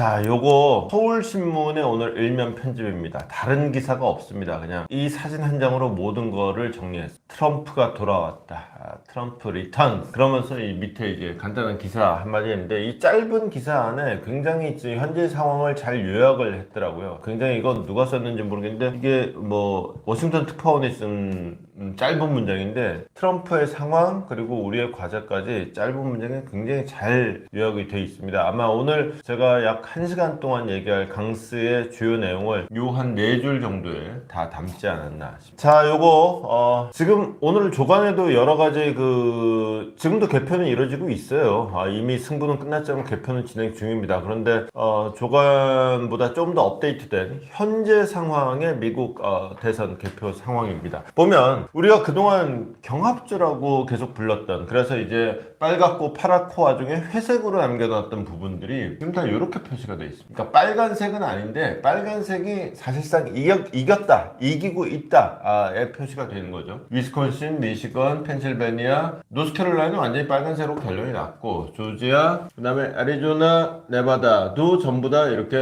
자, 요거 서울신문의 오늘 일면 편집입니다. 다른 기사가 없습니다. 그냥 이 사진 한 장으로 모든 거를 정리했어요. 트럼프가 돌아왔다. 트럼프 리턴. 그러면서 이 밑에 이제 간단한 기사 한마디 했는데, 이 짧은 기사 안에 굉장히 현재 상황을 잘 요약을 했더라고요. 굉장히 이건 누가 썼는지 모르겠는데, 이게 뭐 워싱턴 특파원이 쓴 짧은 문장인데, 트럼프의 상황 그리고 우리의 과제까지 짧은 문장에 굉장히 잘 요약이 되어 있습니다. 아마 오늘 제가 약 1시간 동안 얘기할 강스의 주요 내용을 요 한 4줄 정도에 다 담지 않았나 싶습니다. 자, 요거 지금 오늘 조간에도 여러 가지 지금도 개편은 이루어지고 있어요. 이미 승부는 끝났지만 개편은 진행 중입니다. 그런데 조간보다 좀 더 업데이트된 현재 상황의 미국 대선 개표 상황입니다. 보면 우리가 그동안 경합주라고 계속 불렀던, 그래서 이제 빨갛고 파랗고 와중에 회색으로 남겨놨던 부분들이 지금 다 이렇게 표시가 되어 있습니다. 그러니까 빨간색은 아닌데 빨간색이 사실상 이겼다, 이기고 있다의 표시가 되는 거죠. 위스콘신, 미시건, 펜실베니아, 노스캐롤라이나는 완전히 빨간색으로 결론이 났고, 조지아, 그 다음에 애리조나, 네바다도 전부 다 이렇게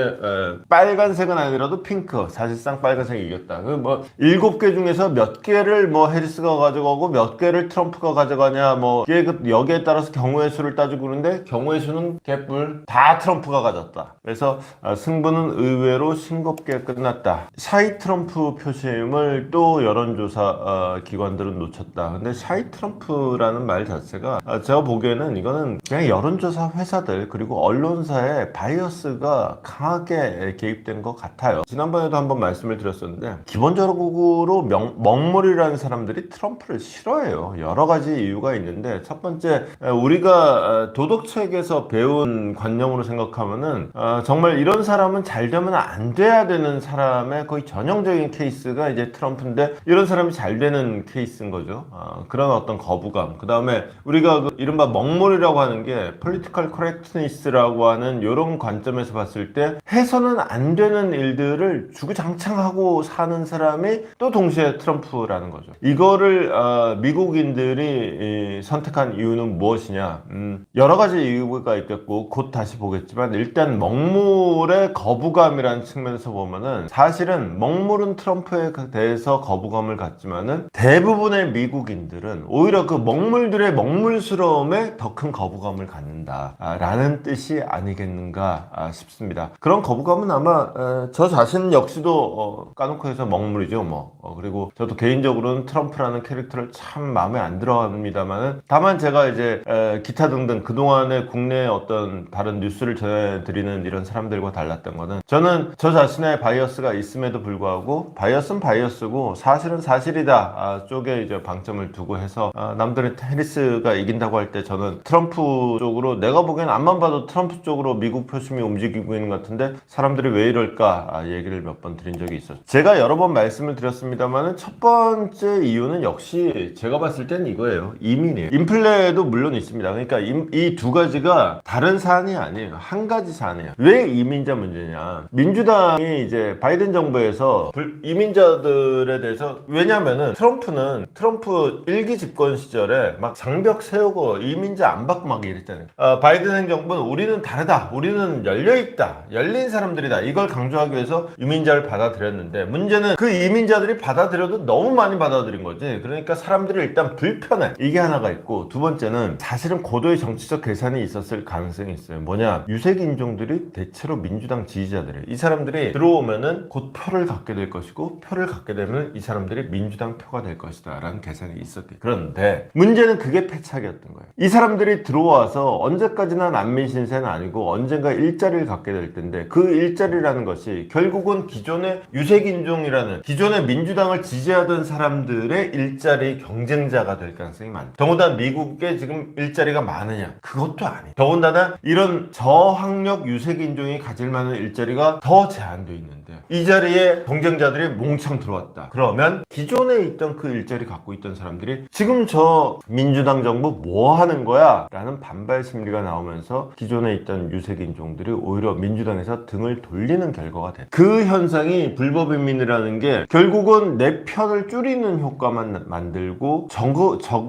빨간색은 아니더라도 핑크, 사실상 빨간색이 이겼다. 뭐 7개 중에서 몇 개를 뭐 해리스가 가져가고 몇 개를 트럼프가 가져가냐, 뭐 여기에 따라서 경우의 수를 따지고 그러는데, 경우의 수는 개뿔 다 트럼프가 가졌다. 그래서 승부는 의외로 싱겁게 끝났다. 샤이 트럼프 표심을 또 여론조사 기관들은 놓쳤다. 근데 샤이 트럼프라는 말 자체가 제가 보기에는 이거는 그냥 여론조사 회사들 그리고 언론사의 바이어스가 강하게 개입된 것 같아요. 지난번에도 한번 말씀을 드렸었는데, 기본적으로 먹물이라는 사람들이 트럼프를 싫어해요. 여러 가지 이유가 있는데, 첫 번째, 우리가 도덕책에서 배운 관념으로 생각하면은 정말 이런 사람은 잘 되면 안 돼야 되는 사람의 거의 전형적인 케이스가 이제 트럼프인데, 이런 사람이 잘 되는 케이스인 거죠. 그런 어떤 거부감. 그 다음에 우리가 이른바 먹물이라고 하는 게 political correctness라고 하는 이런 관점에서 봤을 때 해서는 안 되는 일들을 주구장창하고 사는 사람이 또 동시에 트럼프라는 거죠. 이거를 미국인들이 선택한 이유는 무엇이냐? 여러 가지 이유가 있겠고 곧 다시 보겠지만, 일단 먹물의 거부감이라는 측면에서 보면은 사실은 먹물은 트럼프에 대해서 거부감을 갖지만은 대부분의 미국인들은 오히려 그 먹물들의 먹물스러움에 더 큰 거부감을 갖는다 라는 뜻이 아니겠는가 싶습니다. 그런 거부감은 아마 저 자신 역시도 까놓고 해서 먹물이죠 뭐. 그리고 저도 개인적으로는 트럼프라는 캐릭터를 참 마음에 안 들어 합니다만은, 다만 제가 이제 기타 등등 그동안의 국내 어떤 다른 뉴스를 전해드리는 이런 사람들과 달랐던 거는, 저는 저 자신의 바이어스가 있음에도 불구하고 바이어스는 바이어스고 사실은 사실이다 쪽에 이제 방점을 두고 해서 남들이 해리스가 이긴다고 할 때 저는 트럼프 쪽으로, 내가 보기엔 앞만 봐도 트럼프 쪽으로 미국 표심이 움직이고 있는 것 같은데 사람들이 왜 이럴까 얘기를 몇 번 드린 적이 있었죠. 제가 여러 번 말씀을 드렸습니다만은, 첫 번째 이유는 역시 제가 봤을 때는 이거예요. 이민이에요. 인플레도 물론 있습니다. 그러니까 이 두 가지가 다른 사안이 아니에요. 한 가지 사안이에요. 왜 이민자 문제냐? 민주당이 이제 바이든 정부에서 이민자들에 대해서, 왜냐면은 트럼프 1기 집권 시절에 막 장벽 세우고 이민자 안 받고 막 이랬잖아요. 바이든 행정부는 우리는 다르다, 우리는 열려있다, 열린 사람들이다, 이걸 강조하기 위해서 이민자를 받아들였는데, 문제는 그 이민자들이 받아들여도 너무 많이 받아들인 거지. 그러니까 사람들이 일단 불편해. 이게 하나가 있고, 두 번째는 사실은 고도의 정치적 계산이 있었을 가능성이 있어요. 뭐냐, 유색 인종들이 대체로 민주당 지지자들이에요. 이 사람들이 들어오면은 곧 표를 갖게 될 것이고, 표를 갖게 되면 이 사람들이 민주당 표가 될 것이다 라는 계산이 있었대요. 그런데 문제는 그게 패착이었던 거예요. 이 사람들이 들어와서 언제까지나 난민 신세는 아니고 언젠가 일자리를 갖게 될 텐데, 그 일자리라는 것이 결국은 기존의 유색인종이라는, 기존의 민주당을 지지하던 사람들의 일자리 경쟁자가 될 가능성이 많다. 더군다나 미국에 지금 일자리가 많으냐? 그것도 아니에요. 더군다나 이런 저학력 유색인종이 가질 만한 일자리가 더 제한되어 있는데, 이 자리에 경쟁자들이 몽창 들어왔다. 그러면 기존에 있던 그 일자리 갖고 있던 사람들이 지금 저 민주당 정부 뭐 하는 거야? 라는 반발 심리가 나오면서 기존에 있던 유색인종들이 오히려 민주당에서 등을 돌리는 결과가 됐다. 그 현상이 불법移민이라는 게 결국은 내 편을 줄이는 큰 효과만 만들고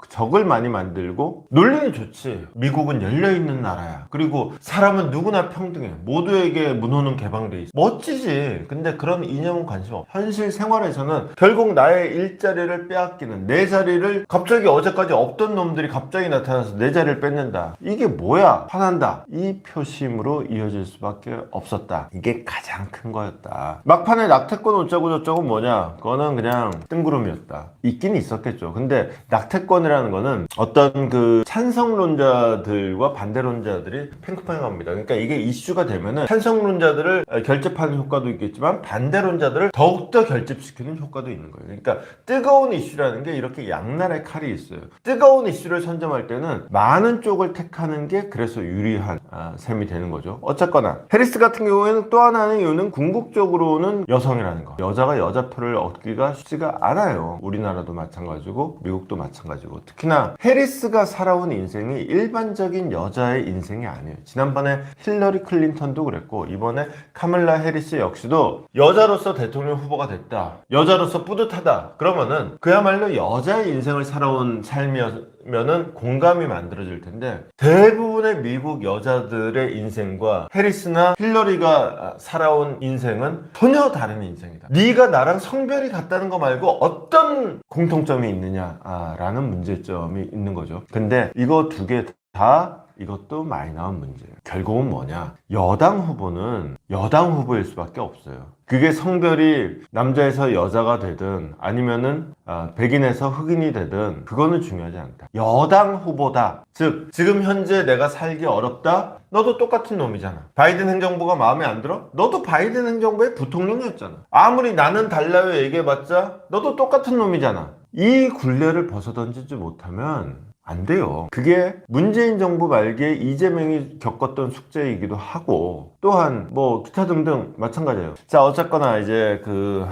적을 많이 만들고 논리는 좋지. 미국은 열려있는 나라야. 그리고 사람은 누구나 평등해. 모두에게 문호는 개방돼 있어. 멋지지. 근데 그런 이념은 관심 없어. 현실 생활에서는 결국 나의 일자리를 빼앗기는, 내 자리를 갑자기 어제까지 없던 놈들이 갑자기 나타나서 내 자리를 뺏는다. 이게 뭐야? 화난다. 이 표심으로 이어질 수밖에 없었다. 이게 가장 큰 거였다. 막판에 낙태권 어쩌고 저쩌고 뭐냐? 그거는 그냥 뜬구름이었다. 있긴 있었겠죠. 근데 낙태권이라는 거는 어떤 그 찬성론자들과 반대론자들이 팽팽합니다. 그러니까 이게 이슈가 되면은 찬성론자들을 결집하는 효과도 있겠지만 반대론자들을 더욱더 결집시키는 효과도 있는 거예요. 그러니까 뜨거운 이슈라는 게 이렇게 양날의 칼이 있어요. 뜨거운 이슈를 선점할 때는 많은 쪽을 택하는 게 그래서 유리한 셈이 되는 거죠. 어쨌거나 해리스 같은 경우에는 또 하나의 이유는 궁극적으로는 여성이라는 거. 여자가 여자표를 얻기가 쉽지가 않아요. 우리나라도 마찬가지고 미국도 마찬가지고. 특히나 해리스가 살아온 인생이 일반적인 여자의 인생이 아니에요. 지난번에 힐러리 클린턴도 그랬고 이번에 카멀라 해리스 역시도 여자로서 대통령 후보가 됐다. 여자로서 뿌듯하다. 그러면은 그야말로 여자의 인생을 살아온 삶이면은 공감이 만들어질 텐데 대부분의 미국 여자들의 인생과 해리스나 힐러리가 살아온 인생은 전혀 다른 인생이다. 네가 나랑 성별이 같다는 거 말고 어떤 공통점이 있느냐라는 문제점이 있는 거죠. 근데 이거 두 개 다 이것도 많이 나온 문제예요. 결국은 뭐냐? 여당 후보는 여당 후보일 수밖에 없어요. 그게 성별이 남자에서 여자가 되든 아니면은 백인에서 흑인이 되든 그거는 중요하지 않다. 여당 후보다. 즉 지금 현재 내가 살기 어렵다? 너도 똑같은 놈이잖아. 바이든 행정부가 마음에 안 들어? 너도 바이든 행정부의 부통령이었잖아. 아무리 나는 달라요 얘기해봤자 너도 똑같은 놈이잖아. 이 굴레를 벗어던지지 못하면 안 돼요. 그게 문재인 정부 말기에 이재명이 겪었던 숙제이기도 하고 또한 뭐 기타 등등 마찬가지예요. 자 어쨌거나 이제 그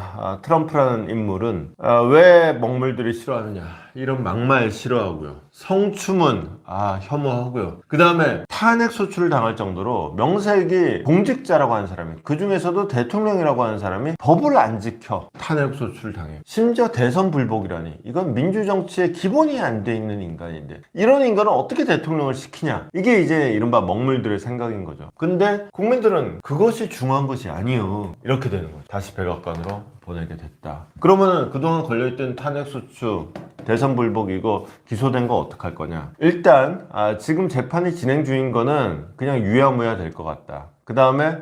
트럼프라는 인물은 왜 먹물들이 싫어하느냐 이런 막말 싫어하고요. 성추문 혐오하고요. 그 다음에 탄핵 소추를 당할 정도로 명색이 공직자라고 하는 사람이 그 중에서도 대통령이라고 하는 사람이 법을 안 지켜 탄핵 소추를 당해요. 심지어 대선 불복이라니 이건 민주정치의 기본이 안 돼 있는 인간인데 이런 인간은 어떻게 대통령을 시키냐 이게 이제 이른바 먹물들의 생각인 거죠. 근데 국민들은 그것이 중요한 것이 아니요 이렇게 되는 거죠. 다시 백악관으로 보내게 됐다. 그러면은 그동안 걸려있던 탄핵소추 대선 불복 이거 기소된 거 어떡할 거냐. 일단 지금 재판이 진행 중인 거는 그냥 유야무야 될 것 같다. 그 다음에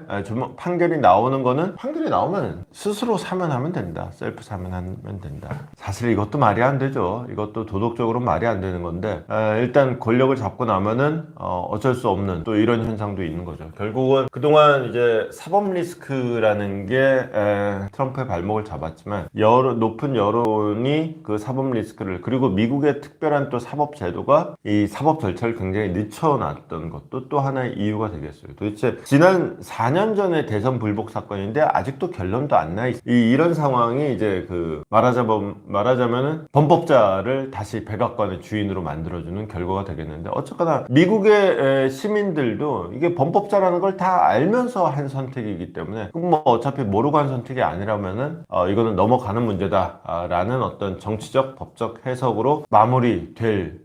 판결이 나오는 거는 판결이 나오면 스스로 사면하면 된다. 셀프 사면하면 된다. 사실 이것도 말이 안 되죠. 이것도 도덕적으로 말이 안 되는 건데 일단 권력을 잡고 나면은 어쩔 수 없는 또 이런 현상도 있는 거죠. 결국은 그동안 이제 사법 리스크라는 게 트럼프의 발목을 잡았지만 높은 여론이 그 사법 리스크를 그리고 미국의 특별한 또 사법 제도가 이 사법 절차를 굉장히 늦춰놨던 것도 또 하나의 이유가 되겠어요. 도대체 지난 4년 전에 대선 불복 사건인데 아직도 결론도 안 나 있어요. 이런 상황이 이제 그 말하자면은 범법자를 다시 백악관의 주인으로 만들어주는 결과가 되겠는데 어쨌거나 미국의 시민들도 이게 범법자라는 걸 다 알면서 한 선택이기 때문에 뭐 어차피 모르고 한 선택이 아니라면은 이거는 넘어가는 문제다라는 어떤 정치적 법적 해석으로 마무리될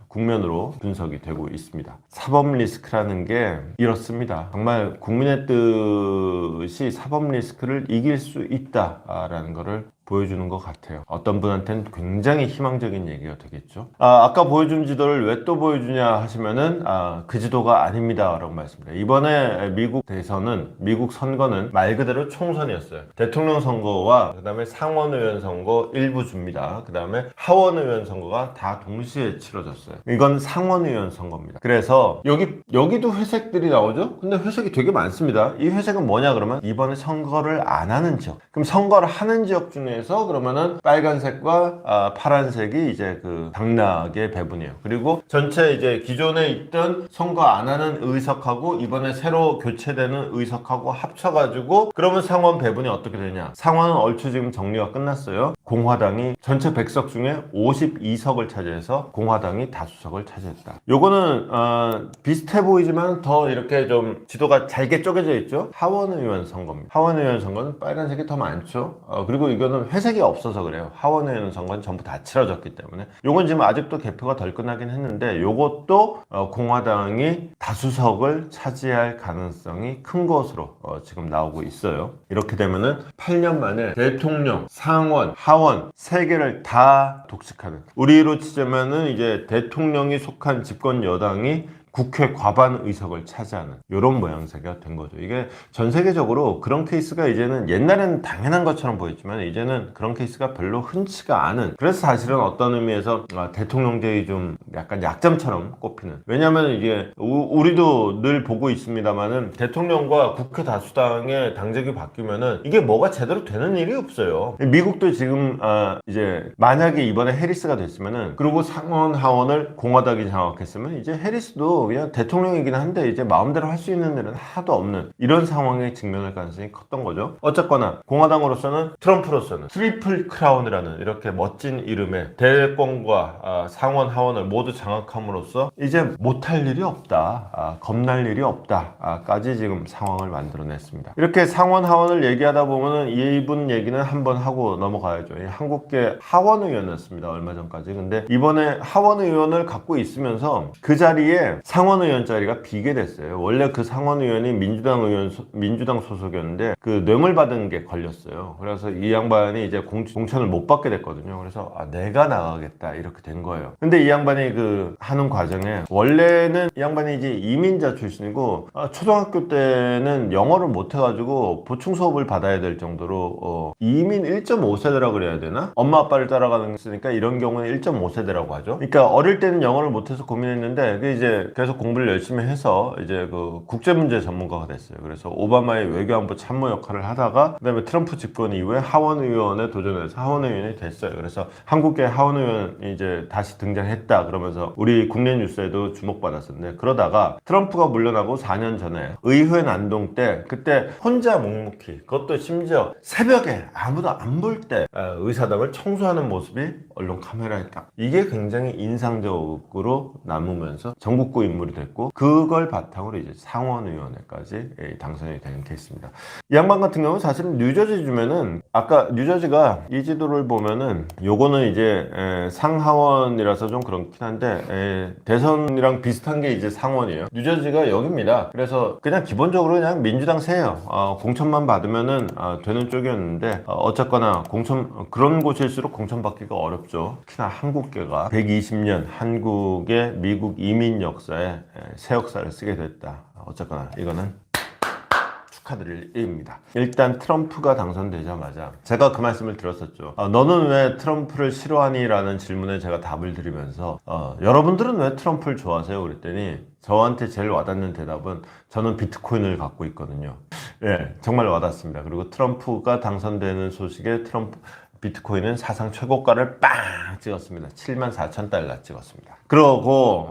국면으로 분석이 되고 있습니다. 사법 리스크라는 게 이렇습니다. 정말 국민의 뜻이 사법 리스크를 이길 수 있다라는 것을 보여주는 것 같아요. 어떤 분한테는 굉장히 희망적인 얘기가 되겠죠. 아까 보여준 지도를 왜 또 보여주냐 하시면은 그 지도가 아닙니다 라고 말씀드립니다. 이번에 미국 대선은 미국 선거는 말 그대로 총선이었어요. 대통령 선거와 그 다음에 상원의원 선거 일부 줍니다. 그 다음에 하원의원 선거가 다 동시에 치러졌어요. 이건 상원의원 선거입니다. 그래서 여기도 회색들이 나오죠. 근데 회색이 되게 많습니다. 이 회색은 뭐냐 그러면 이번에 선거를 안 하는 지역. 그럼 선거를 하는 지역 중에 그러면은 빨간색과 파란색이 이제 그 당락의 배분이에요. 그리고 전체 이제 기존에 있던 선거 안 하는 의석하고 이번에 새로 교체되는 의석하고 합쳐가지고 그러면 상원 배분이 어떻게 되냐. 상원은 얼추 지금 정리가 끝났어요. 공화당이 전체 100석 중에 52석을 차지해서 공화당이 다수석을 차지했다. 요거는 비슷해 보이지만 더 이렇게 좀 지도가 잘게 쪼개져 있죠. 하원의원 선거입니다. 하원의원 선거는 빨간색이 더 많죠. 그리고 이거는 회색이 없어서 그래요. 하원의원 선거는 전부 다 치러졌기 때문에. 요건 지금 아직도 개표가 덜 끝나긴 했는데 요것도 공화당이 다수석을 차지할 가능성이 큰 것으로 지금 나오고 있어요. 이렇게 되면은 8년 만에 대통령, 상원, 하원 3개를 다 독식하는, 우리로 치자면은 이제 대통령이 속한 집권 여당이 국회 과반 의석을 차지하는 이런 모양새가 된 거죠. 이게 전 세계적으로 그런 케이스가 이제는, 옛날에는 당연한 것처럼 보였지만 이제는 그런 케이스가 별로 흔치가 않은, 그래서 사실은 어떤 의미에서 대통령제의 좀 약간 약점처럼 꼽히는, 왜냐하면 이게 우리도 늘 보고 있습니다만은 대통령과 국회 다수당의 당적이 바뀌면은 이게 뭐가 제대로 되는 일이 없어요. 미국도 지금 이제 만약에 이번에 해리스가 됐으면은, 그리고 상원 하원을 공화당이 장악했으면 이제 해리스도 그냥 대통령이긴 한데 이제 마음대로 할 수 있는 일은 하나도 없는 이런 상황에 직면할 가능성이 컸던 거죠. 어쨌거나 공화당으로서는, 트럼프로서는 트리플 크라운이라는 이렇게 멋진 이름의 대권과 상원 하원을 모두 장악함으로써 이제 못할 일이 없다, 겁날 일이 없다 까지 지금 상황을 만들어냈습니다. 이렇게 상원 하원을 얘기하다 보면은 이분 얘기는 한번 하고 넘어가야죠. 한국계 하원의원이었습니다, 얼마 전까지. 근데 이번에 하원의원을 갖고 있으면서 그 자리에 상원의원 자리가 비게 됐어요. 원래 그 상원의원이 민주당 소속이었는데 그 뇌물 받은 게 걸렸어요. 그래서 이 양반이 이제 공천을 못 받게 됐거든요. 그래서 내가 나가겠다 이렇게 된 거예요. 근데 이 양반이 그 하는 과정에, 원래는 이 양반이 이제 이민자 출신이고 초등학교 때는 영어를 못 해가지고 보충 수업을 받아야 될 정도로 이민 1.5세대라고 그래야 되나? 엄마 아빠를 따라가는 거니까 이런 경우는 1.5세대라고 하죠. 그러니까 어릴 때는 영어를 못해서 고민했는데 이제 계속 공부를 열심히 해서 이제 그 국제문제 전문가가 됐어요. 그래서 오바마의 외교안보 참모 역할을 하다가 그다음에 트럼프 집권 이후에 하원의원에 도전해서 하원의원이 됐어요. 그래서 한국계 하원의원이 이제 다시 등장했다 그러면서 우리 국내 뉴스에도 주목받았었는데, 그러다가 트럼프가 물러나고 4년 전에 의회 난동 때, 그때 혼자 묵묵히, 그것도 심지어 새벽에 아무도 안 볼 때 의사당을 청소하는 모습이 언론 카메라에 딱, 이게 굉장히 인상적으로 남으면서 전국구 인물이 됐고, 그걸 바탕으로 이제 상원의원회까지 당선이 되는 케이스입니다. 이 양반 같은 경우는 사실은 뉴저지 주면은, 아까 뉴저지가 이 지도를 보면은 요거는 이제 상하원이라서 좀 그렇긴 한데 대선이랑 비슷한 게 이제 상원이에요. 뉴저지가 여기입니다. 그래서 그냥 기본적으로 그냥 민주당 세요. 공천만 받으면은 되는 쪽이었는데 어쨌거나 그런 곳일수록 공천 받기가 어렵죠. 특히나 한국계가 120년 한국의 미국 이민 역사에 새 역사를 쓰게 됐다. 어쨌거나 이거는 축하드릴 일입니다. 일단 트럼프가 당선되자마자 제가 그 말씀을 드렸었죠. 너는 왜 트럼프를 싫어하니? 라는 질문에 제가 답을 드리면서 여러분들은 왜 트럼프를 좋아하세요? 그랬더니 저한테 제일 와닿는 대답은, 저는 비트코인을 갖고 있거든요. 예, 정말 와닿습니다. 그리고 트럼프가 당선되는 소식에 비트코인은 사상 최고가를 빵 찍었습니다. 74,000달러 찍었습니다. 그러고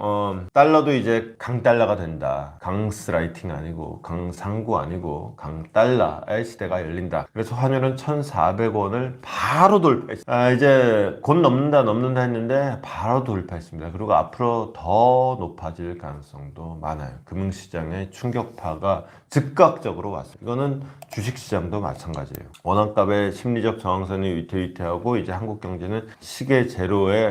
달러도 이제 강달러가 된다. 강스라이팅 아니고 강상구 아니고 강달러의 시대가 열린다. 그래서 환율은 1,400원을 바로 돌파했습니다. 이제 곧 넘는다 했는데 바로 돌파했습니다. 그리고 앞으로 더 높아질 가능성도 많아요. 금융시장의 충격파가 즉각적으로 왔습니다. 이거는 주식시장도 마찬가지예요. 원화값의 심리적 저항선이 위태위태하고 이제 한국 경제는 시계 제로에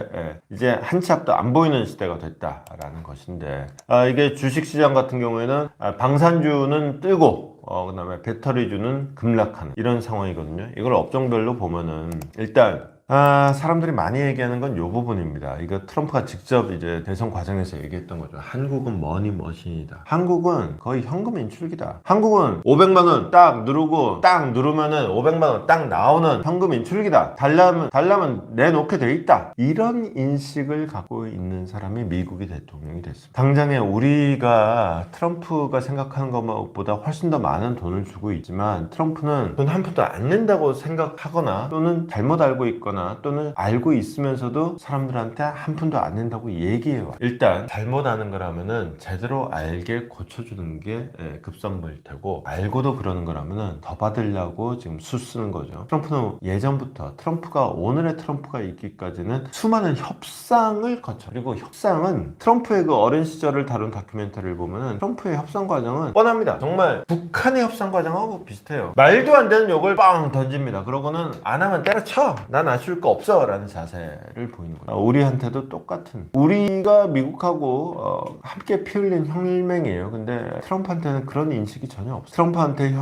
이제 한 치 앞도 안 보이는 시대가 됐다라는 것인데, 이게 주식시장 같은 경우에는 방산주는 뜨고 그 다음에 배터리주는 급락하는 이런 상황이거든요. 이걸 업종별로 보면은 일단 사람들이 많이 얘기하는 건 이 부분입니다. 이거 트럼프가 직접 이제 대선 과정에서 얘기했던 거죠. 한국은 머니 머신이다. 한국은 거의 현금 인출기다. 한국은 500만원 딱 누르고 딱 누르면은 500만원 딱 나오는 현금 인출기다. 달라면 내놓게 돼 있다. 이런 인식을 갖고 있는 사람이 미국의 대통령이 됐습니다. 당장에 우리가 트럼프가 생각하는 것보다 훨씬 더 많은 돈을 주고 있지만 트럼프는 돈 한 푼도 안 낸다고 생각하거나 또는 잘못 알고 있거나 있거나 또는 알고 있으면서도 사람들한테 한 푼도 안 낸다고 얘기해요. 일단 잘못 아는 거라면은 제대로 알게 고쳐주는 게 급선무일 테고, 알고도 그러는 거라면은 더 받으려고 지금 수 쓰는 거죠. 트럼프는 예전부터, 트럼프가 오늘의 트럼프가 있기까지는 수많은 협상을 거쳐. 그리고 협상은 트럼프의 그 어린 시절을 다룬 다큐멘터리를 보면은 트럼프의 협상 과정은 뻔합니다. 정말 북한의 협상 과정하고 비슷해요. 말도 안 되는 욕을 빵 던집니다. 그러고는 안 하면 때려쳐. 난 아쉬울 거 없어 라는 자세를 보이는 거예요. 우리한테도 똑같은, 우리가 미국하고 함께 피 흘린 혈맹이에요. 근데 트럼프한테는 그런 인식이 전혀 없어요. 트럼프한테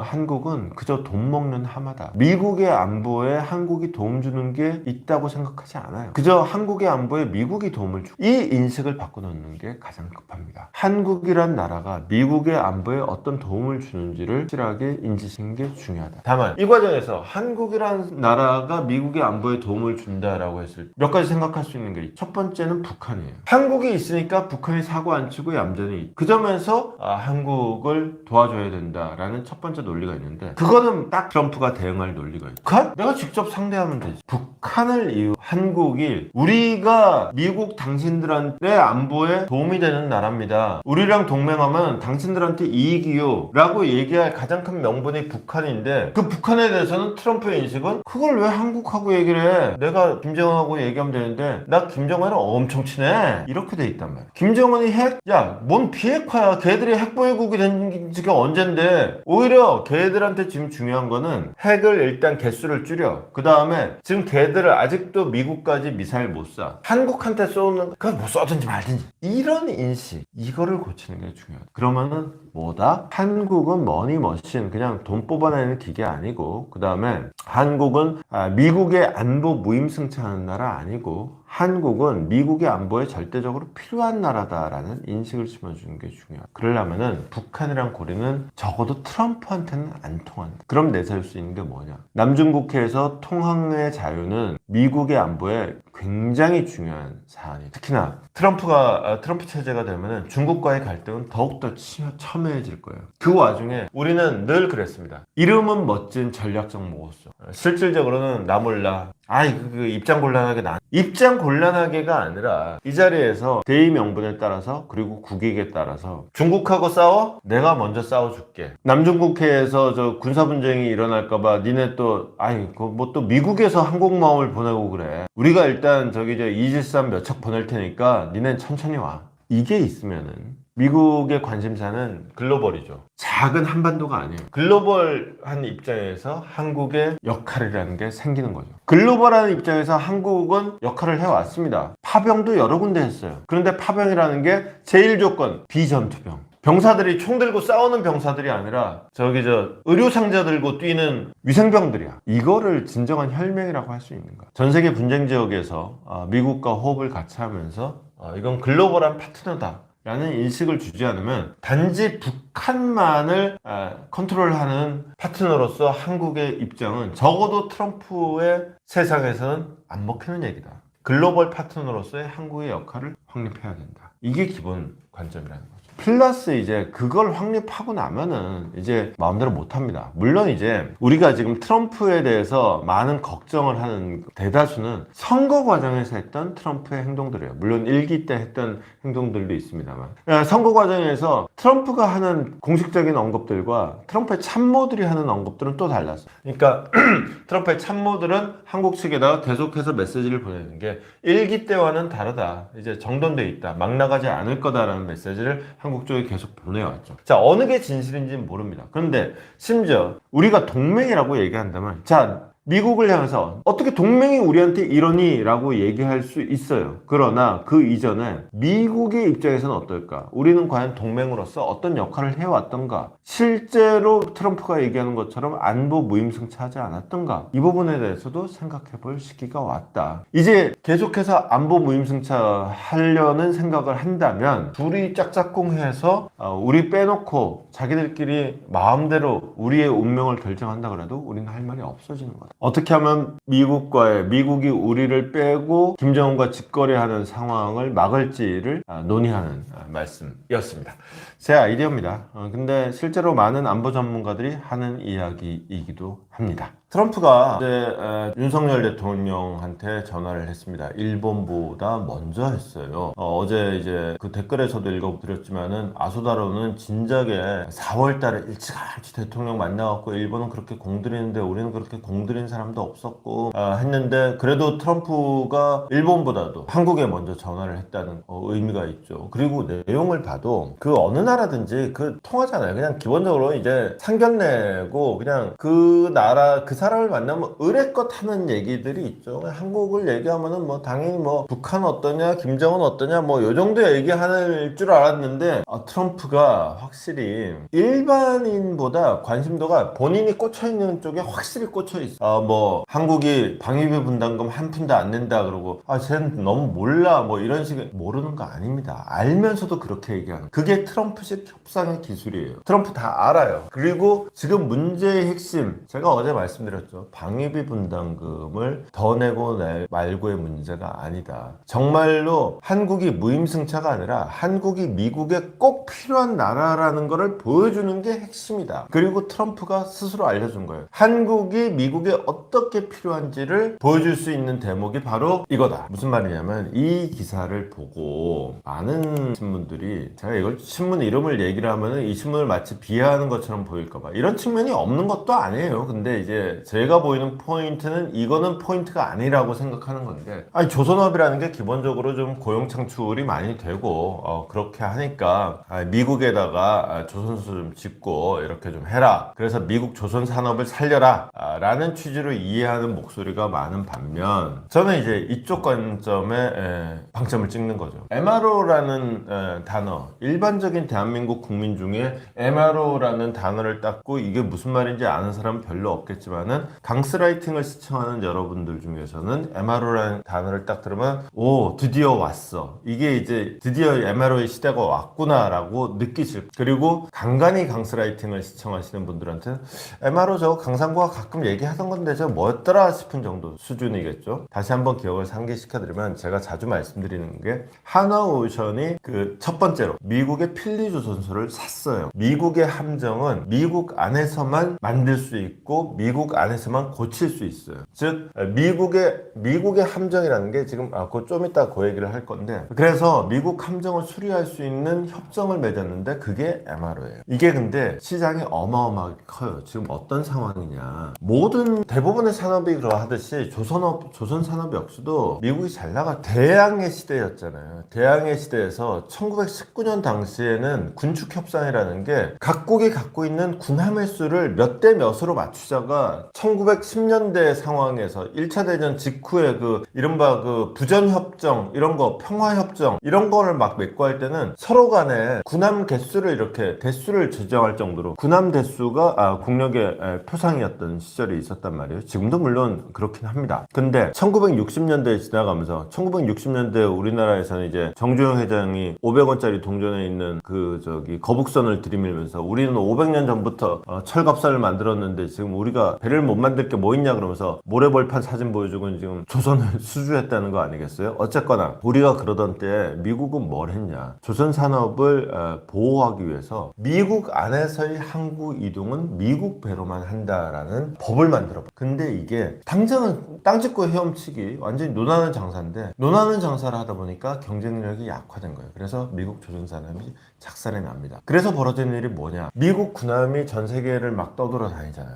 한국은 그저 돈 먹는 하마다, 미국의 안보에 한국이 도움 주는 게 있다고 생각하지 않아요. 그저 한국의 안보에 미국이 도움을 주고, 이 인식을 바꿔놓는 게 가장 급합니다. 한국이란 나라가 미국의 안보에 어떤 도움을 주는지를 확실하게 인지하는 게 중요하다. 다만 이 과정에서 한국이란 나라가 미국의 안보에 도움을 준다라고 했을 때 몇 가지 생각할 수 있는 게 있죠. 첫 번째는 북한이에요. 한국이 있으니까 북한이 사고 안 치고 얌전히, 그 점에서 한국을 도와줘야 된다라는 첫 번째 논리가 있는데, 그거는 딱 트럼프가 대응할 논리가 있어요. 북한? 내가 직접 상대하면 되지. 북한을 이유 한국이 우리가 미국 당신들한테 안보에 도움이 되는 나라입니다. 우리랑 동맹하면 당신들한테 이익이요 라고 얘기할 가장 큰 명분이 북한인데, 그 북한에 대해서는 트럼프의 인식은 그걸 왜 한국하고 얘기를 해? 내가 김정은하고 얘기하면 되는데 나 김정은이랑 엄청 친해. 이렇게 돼 있단 말이야. 김정은이 핵? 야, 뭔 비핵화야. 걔들이 핵보유국이 된 지가 언젠데. 오히려 걔들한테 지금 중요한 거는 핵을 일단 개수를 줄여. 그 다음에 지금 걔들을 아직도 미국까지 미사일 못 쏴. 한국한테 쏘는 그건 뭐 쏘든지 말든지. 이런 인식, 이거를 고치는 게 중요하다. 그러면은 뭐다? 한국은 머니머신, 그냥 돈 뽑아내는 기계 아니고, 그 다음에 한국은 미국의 안보 무임승차하는 나라 아니고, 한국은 미국의 안보에 절대적으로 필요한 나라다라는 인식을 심어주는 게 중요해요. 그러려면은 북한이랑 고리는 적어도 트럼프한테는 안 통한다. 그럼 내세울 수 있는 게 뭐냐? 남중국해에서 통항의 자유는 미국의 안보에 굉장히 중요한 사안이에요. 특히나 트럼프 체제가 되면은 중국과의 갈등은 더욱더 첨예해질 거예요. 그 와중에 우리는 늘 그랬습니다. 이름은 멋진 전략적 모호성, 실질적으로는 나 몰라. 그 입장 곤란하게 입장 곤란하게가 아니라 이 자리에서 대의 명분에 따라서, 그리고 국익에 따라서 중국하고 싸워? 내가 먼저 싸워줄게. 남중국해에서 저 군사분쟁이 일어날까봐 니네 또 뭐 또 미국에서 항공모함을 보내고 그래. 우리가 일단 이지스함 몇 척 보낼 테니까 니네 천천히 와. 이게 있으면은 미국의 관심사는 글로벌이죠. 작은 한반도가 아니에요. 글로벌한 입장에서 한국의 역할이라는 게 생기는 거죠. 글로벌한 입장에서 한국은 역할을 해왔습니다. 파병도 여러 군데 했어요. 그런데 파병이라는 게 제일 조건, 비전투병. 병사들이 총 들고 싸우는 병사들이 아니라 의료상자 들고 뛰는 위생병들이야. 이거를 진정한 혈맹이라고 할 수 있는 거야. 전 세계 분쟁 지역에서 미국과 호흡을 같이 하면서 이건 글로벌한 파트너다 라는 인식을 주지 않으면 단지 북한만을 컨트롤하는 파트너로서 한국의 입장은 적어도 트럼프의 세상에서는 안 먹히는 얘기다. 글로벌 파트너로서의 한국의 역할을 확립해야 된다. 이게 기본 관점이라는 거죠. 플러스 이제 그걸 확립하고 나면은 이제 마음대로 못합니다. 물론 이제 우리가 지금 트럼프에 대해서 많은 걱정을 하는 대다수는 선거 과정에서 했던 트럼프의 행동들이에요. 물론 일기 때 했던 행동들도 있습니다만, 선거 과정에서 트럼프가 하는 공식적인 언급들과 트럼프의 참모들이 하는 언급들은 또 달랐어요. 그러니까 트럼프의 참모들은 한국 측에다가 계속해서 메시지를 보내는 게 일기 때와는 다르다. 이제 정돈돼 있다. 막 나가지 않을 거다라는 메시지를 한국 쪽에 계속 보내왔죠. 자, 어느 게 진실인지는 모릅니다. 그런데 심지어 우리가 동맹이라고 얘기한다면, 미국을 향해서 어떻게 동맹이 우리한테 이러니? 라고 얘기할 수 있어요. 그러나 그 이전에 미국의 입장에서는 어떨까? 우리는 과연 동맹으로서 어떤 역할을 해왔던가? 실제로 트럼프가 얘기하는 것처럼 안보 무임승차하지 않았던가? 이 부분에 대해서도 생각해 볼 시기가 왔다. 이제 계속해서 안보 무임승차 하려는 생각을 한다면 둘이 짝짝꿍해서 우리 빼놓고 자기들끼리 마음대로 우리의 운명을 결정한다 그래도 우리는 할 말이 없어지는 거다. 어떻게 하면 미국이 우리를 빼고 김정은과 직거래하는 상황을 막을지를 논의하는 말씀이었습니다. 제 아이디어입니다. 근데 실제로 많은 안보 전문가들이 하는 이야기이기도 합니다. 트럼프가 이제 윤석열 대통령한테 전화를 했습니다. 일본보다 먼저 했어요. 어제 이제 그 댓글에서도 읽어드렸지만은 아소다로는 진작에 4월달에 일찌감치 대통령 만나갖고 일본은 그렇게 공들이는데 우리는 그렇게 공들인 사람도 없었고 했는데 그래도 트럼프가 일본보다도 한국에 먼저 전화를 했다는 의미가 있죠. 그리고 내용을 봐도 그 어느 나라든지 그 통하잖아요. 그냥 기본적으로 이제 상견례고 그냥 그 나라 그 사람을 만나면 의례껏 하는 얘기들이 있죠. 한국을 얘기하면은 뭐 당연히 뭐 북한 어떠냐, 김정은 어떠냐 뭐 요 정도 얘기할 줄 알았는데 트럼프가 확실히 일반인보다 관심도가 본인이 꽂혀 있는 쪽에 확실히 꽂혀 있어. 뭐 한국이 방위비 분담금 한 푼도 안 낸다 그러고 쟤는 너무 몰라 뭐 이런 식의 모르는 거 아닙니다. 알면서도 그렇게 얘기하는 그게 트럼프식 협상의 기술이에요. 트럼프 다 알아요. 그리고 지금 문제의 핵심 제가 어제 말씀드렸죠. 방위비 분담금을 더 내고 말고의 문제가 아니다. 정말로 한국이 무임승차가 아니라 한국이 미국에 꼭 필요한 나라라는 것을 보여주는 게 핵심이다. 그리고 트럼프가 스스로 알려준 거예요. 한국이 미국에 어떻게 필요한지를 보여줄 수 있는 대목이 바로 이거다. 무슨 말이냐면 이 기사를 보고 많은 신문들이 제가 이걸 신문 이름을 얘기를 하면은 이 신문을 마치 비하하는 것처럼 보일까봐 이런 측면이 없는 것도 아니에요. 근데 이제 제가 보이는 포인트는 이거는 포인트가 아니라고 생각하는 건데 조선업이라는 게 기본적으로 좀 고용 창출이 많이 되고 그렇게 하니까 미국에다가 조선소 좀 짓고 이렇게 좀 해라. 그래서 미국 조선 산업을 살려라 라는 취지로 이해하는 목소리가 많은 반면 저는 이제 이쪽 관점에 방점을 찍는 거죠. MRO라는 단어 일반적인 대한민국 국민 중에 MRO라는 단어를 땄고 이게 무슨 말인지 아는 사람은 별로 없겠지만은 강스라이팅을 시청하는 여러분들 중에서는 MRO라는 단어를 딱 들으면 오 드디어 왔어. 이게 이제 드디어 MRO의 시대가 왔구나 라고 느끼실. 그리고 간간히 강스라이팅을 시청하시는 분들한테는 MRO 저거 강상구가 가끔 얘기하던 건데 저 뭐였더라 싶은 정도 수준이겠죠. 다시 한번 기억을 상기시켜드리면 제가 자주 말씀드리는 게 하나오션이 그 첫 번째로 미국의 필리조선소를 샀어요. 미국의 함정은 미국 안에서만 만들 수 있고 미국 안에서만 고칠 수 있어요. 즉 미국의 함정이라는 게 지금 그거 좀 이따 그 얘기를 할 건데 그래서 미국 함정을 수리할 수 있는 협정을 맺었는데 그게 MRO예요. 이게 근데 시장이 어마어마하게 커요. 지금 어떤 상황이냐 모든 대부분의 산업이 그러하듯이 조선 산업 역시도 미국이 잘 나가 대항해 시대였잖아요. 대항해 시대에서 1919년 당시에는 군축협상이라는 게 각국이 갖고 있는 군함의 수를 몇 대 몇으로 맞추자가 1910년대 상황에서 1차 대전 직후에 그 이른바 그 부전협정 이런 거 평화협정 이런 거를 막 맺고 할 때는 서로 간에 군함 개수를 이렇게 대수를 조정할 정도로 군함 대수가 국력의 표상이었던 시절이 있었단 말이에요. 지금도 물론 그렇긴 합니다. 근데 1960년대에 지나가면서 1960년대 우리나라에서는 이제 정주영 회장이 500원짜리 동전에 있는 그 거북선을 들이밀면서 우리는 500년 전부터 철갑선을 만들었는데 지금 우리가 배를 못 만들 게 뭐 있냐 그러면서 모래벌판 사진 보여주고 지금 조선을 수주했다는 거 아니겠어요? 어쨌거나 우리가 그러던 때 미국은 뭘 했냐 조선 산업을 보호하기 위해서 미국 안에서의 항구 이동은 미국 배로만 한다라는 법을 만들어. 근데 이게 당장은 땅 짓고 헤엄치기 완전히 논하는 장사인데 논하는 장사를 하다 보니까 경쟁력이 약화된 거예요. 그래서 미국 조선 산업이 작살이 납니다. 그래서 벌어진 일이 뭐냐 미국 군함이 전 세계를 막 떠돌아다니잖아요.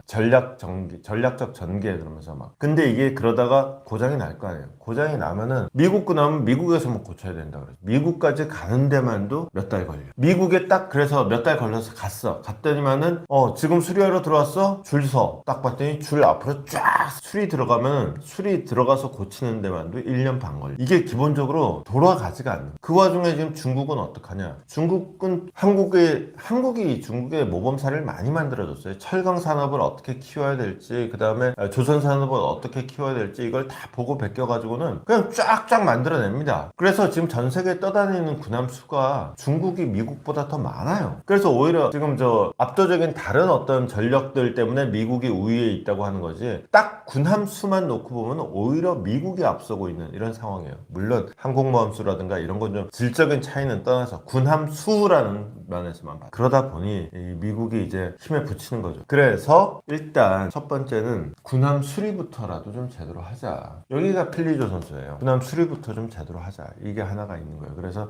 전략적 전개 그러면서 막 근데 이게 그러다가 고장이 날 거 아니에요. 고장이 나면은 미국 군함은 미국에서만 고쳐야 된다 그래요. 미국까지 가는 데만도 몇 달 걸려. 미국에 딱 그래서 몇 달 걸려서 갔더니만은 지금 수리하러 들어왔어? 줄 서. 딱 봤더니 줄 앞으로 쫙 수리 들어가서 고치는 데만도 1년 반 걸려. 이게 기본적으로 돌아가지가 않는. 그 와중에 지금 중국은 어떡하냐? 중국은 한국이 중국에 모범사를 많이 만들어줬어요. 철강 산업을 어떻게 키워야 될지, 그 다음에 조선 산업을 어떻게 키워야 될지 이걸 다 보고 베껴가지고는 그냥 쫙쫙 만들어냅니다. 그래서 지금 전 세계에 떠다니는 군함 수가 중국이 미국보다 더 많아요. 그래서 오히려 지금 압도적인 다른 어떤 전력들 때문에 미국이 우위에 있다고 하는 거지 딱 군함 수만 놓고 보면 오히려 미국이 앞서고 있는 이런 상황이에요. 물론 항공모함 수라든가 이런 건 좀 질적인 차이는 떠나서 군함 수라는 면에서만 봐. 그러다 보니 이 미국이 이제 힘에 부치는 거죠. 그래서 일단 첫 번째는 군함 수리부터라도 좀 제대로 하자. 여기가 필리조 선수예요. 군함 수리부터 좀 제대로 하자. 이게 하나가 있는 거예요. 그래서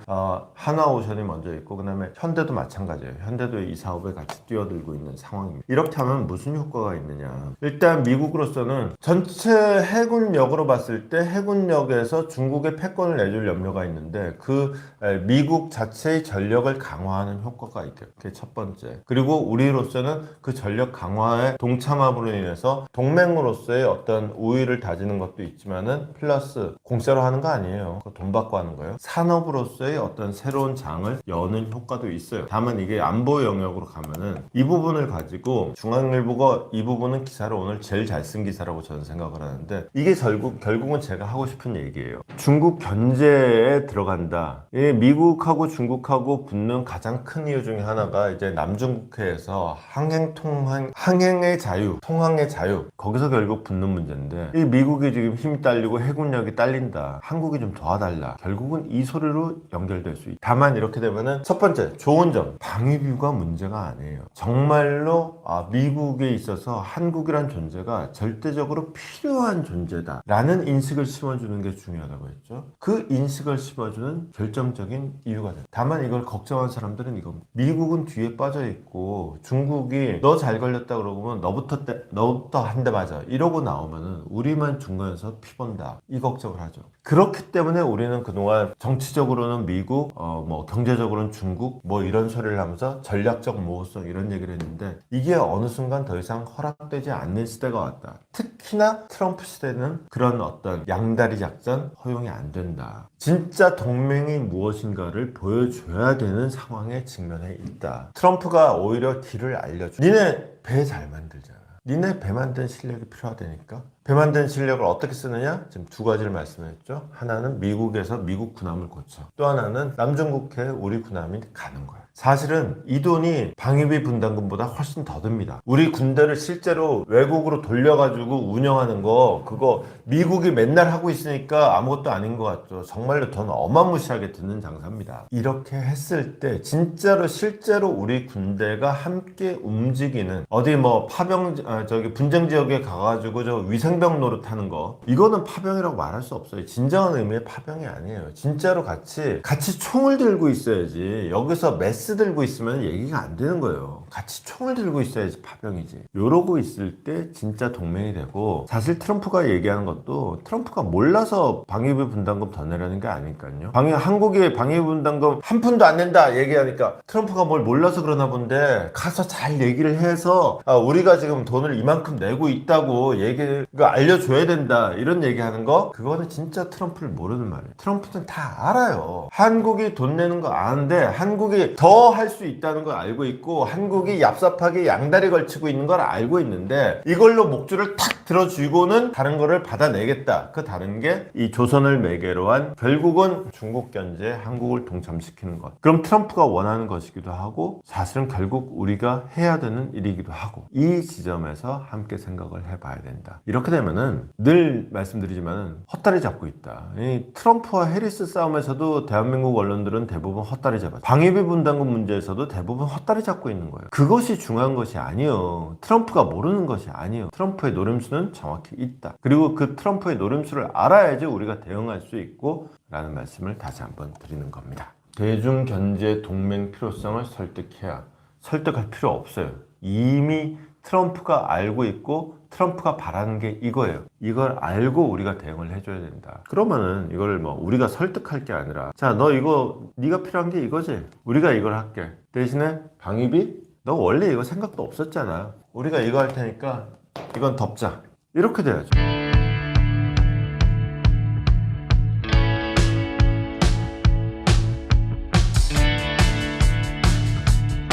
하나오션이 먼저 있고 그다음에 현대도 마찬가지예요. 현대도 이 사업에 같이 뛰어들고 있는 상황입니다. 이렇게 하면 무슨 효과가 있느냐. 일단 미국으로서는 전체 해군력으로 봤을 때 해군력에서 중국의 패권을 내줄 염려가 있는데 그 미국 자체의 전력을 강화하는 효과가 있겠죠. 그게 첫 번째. 그리고 우리로서는 그 전력 강화에 동참함으로 인해서 동맹으로서의 어떤 우위를 다지는 것도 있지만은 플러스 공짜로 하는 거 아니에요. 돈 받고 하는 거예요. 산업으로서의 어떤 새로운 장을 여는 효과도 있어요. 다만 이게 안보 영역으로 가면은 이 부분을 가지고 중앙일보가 이 부분은 기사를 오늘 제일 잘 쓴 기사라고 저는 생각을 하는데 이게 결국은 제가 하고 싶은 얘기예요. 중국 견제에 들어간다. 미국하고 중국하고 붙는 가장 큰 이유 중에 하나가 이제 남중국해에서 항행의 자유, 통항의 자유 거기서 결국 붙는 문제인데 이 미국이 지금 힘이 딸리고 해군력이 딸린다. 한국이 좀 도와달라. 결국은 이 소리로 연결될 수 있다. 다만 이렇게 되면은 첫 번째 좋은 점 방위비가 문제가 아니에요. 정말로 미국에 있어서 한국이란 존재가 절대적으로 필요한 존재다 라는 인식을 심어주는 게 중요하다고 했죠. 그 인식을 심어주는 결정적인 이유가 된다. 다만 이걸 걱정한 사람들은 이겁니다. 미국은 뒤에 빠져있고 중국이 너 잘 걸렸다 그러면 너부터 한 대 맞아 이러고 나오면은 우리만 중간에서 피 본다 이 걱정을 하죠. 그렇기 때문에 우리는 그동안 정치적으로는 미국 경제적으로는 중국 이런 소리를 하면서 전략적 모호성 이런 얘기를 했는데 이게 어느 순간 더 이상 허락되지 않는 시대가 왔다. 특히나 트럼프 시대는 그런 어떤 양다리 작전 허용이 안 된다. 진짜 동맹이 무엇인가를 보여줘야 되는 상황에 직면해 있다. 트럼프가 오히려 길을 알려줘. 니네 배 잘 만들잖아. 니네 배 만든 실력이 필요하다니까. 배 만든 실력을 어떻게 쓰느냐? 지금 두 가지를 말씀했죠. 하나는 미국에서 미국 군함을 고쳐. 또 하나는 남중국해에 우리 군함이 가는 거야. 사실은 이 돈이 방위비 분담금보다 훨씬 더 듭니다. 우리 군대를 실제로 외국으로 돌려가지고 운영하는 거 그거 미국이 맨날 하고 있으니까 아무것도 아닌 것 같죠. 정말로 돈 어마무시하게 드는 장사입니다. 이렇게 했을 때 진짜로 실제로 우리 군대가 함께 움직이는 어디 분쟁 지역에 가가지고 저 위생병 노릇하는 거 이거는 파병이라고 말할 수 없어요. 진정한 의미의 파병이 아니에요. 진짜로 같이 총을 들고 있어야지. 여기서 메스 들고 있으면 얘기가 안 되는 거예요. 같이 총을 들고 있어야지 파병이지. 이러고 있을 때 진짜 동맹이 되고 사실 트럼프가 얘기하는 것도 트럼프가 몰라서 방위비 분담금 더 내라는 게 아닐까요? 한국이 방위비 분담금 한 푼도 안 낸다 얘기하니까 트럼프가 뭘 몰라서 그러나 본데 가서 잘 얘기를 해서 우리가 지금 돈을 이만큼 내고 있다고 알려줘야 된다 이런 얘기하는 거 그거는 진짜 트럼프를 모르는 말이에요. 트럼프는 다 알아요. 한국이 돈 내는 거 아는데 한국이 더 할 수 있다는 걸 알고 있고 한국이 얍삽하게 양다리 걸치고 있는 걸 알고 있는데 이걸로 목줄을 탁 들어주고는 다른 거를 받아내겠다. 그 다른 게 이 조선을 매개로 한 결국은 중국 견제에 한국을 동참시키는 것. 그럼 트럼프가 원하는 것이기도 하고 사실은 결국 우리가 해야 되는 일이기도 하고 이 지점에서 함께 생각을 해봐야 된다. 이렇게 되면은 늘 말씀드리지만은 헛다리 잡고 있다. 이 트럼프와 해리스 싸움에서도 대한민국 언론들은 대부분 헛다리 잡았죠. 방위비 분담금 문제에서도 대부분 헛다리 잡고 있는 거예요. 그것이 중요한 것이 아니에요. 트럼프가 모르는 것이 아니에요. 트럼프의 노림수는 정확히 있다. 그리고 그 트럼프의 노림수를 알아야지 우리가 대응할 수 있고 라는 말씀을 다시 한번 드리는 겁니다. 대중 견제 동맹 필요성을 설득할 필요 없어요. 이미 트럼프가 알고 있고 트럼프가 바라는 게 이거예요. 이걸 알고 우리가 대응을 해줘야 된다. 그러면은 이걸 우리가 설득할 게 아니라 자, 너 이거 네가 필요한 게 이거지? 우리가 이걸 할게. 대신에 방위비? 너 원래 이거 생각도 없었잖아. 우리가 이거 할 테니까 이건 덮자. 이렇게 돼야죠.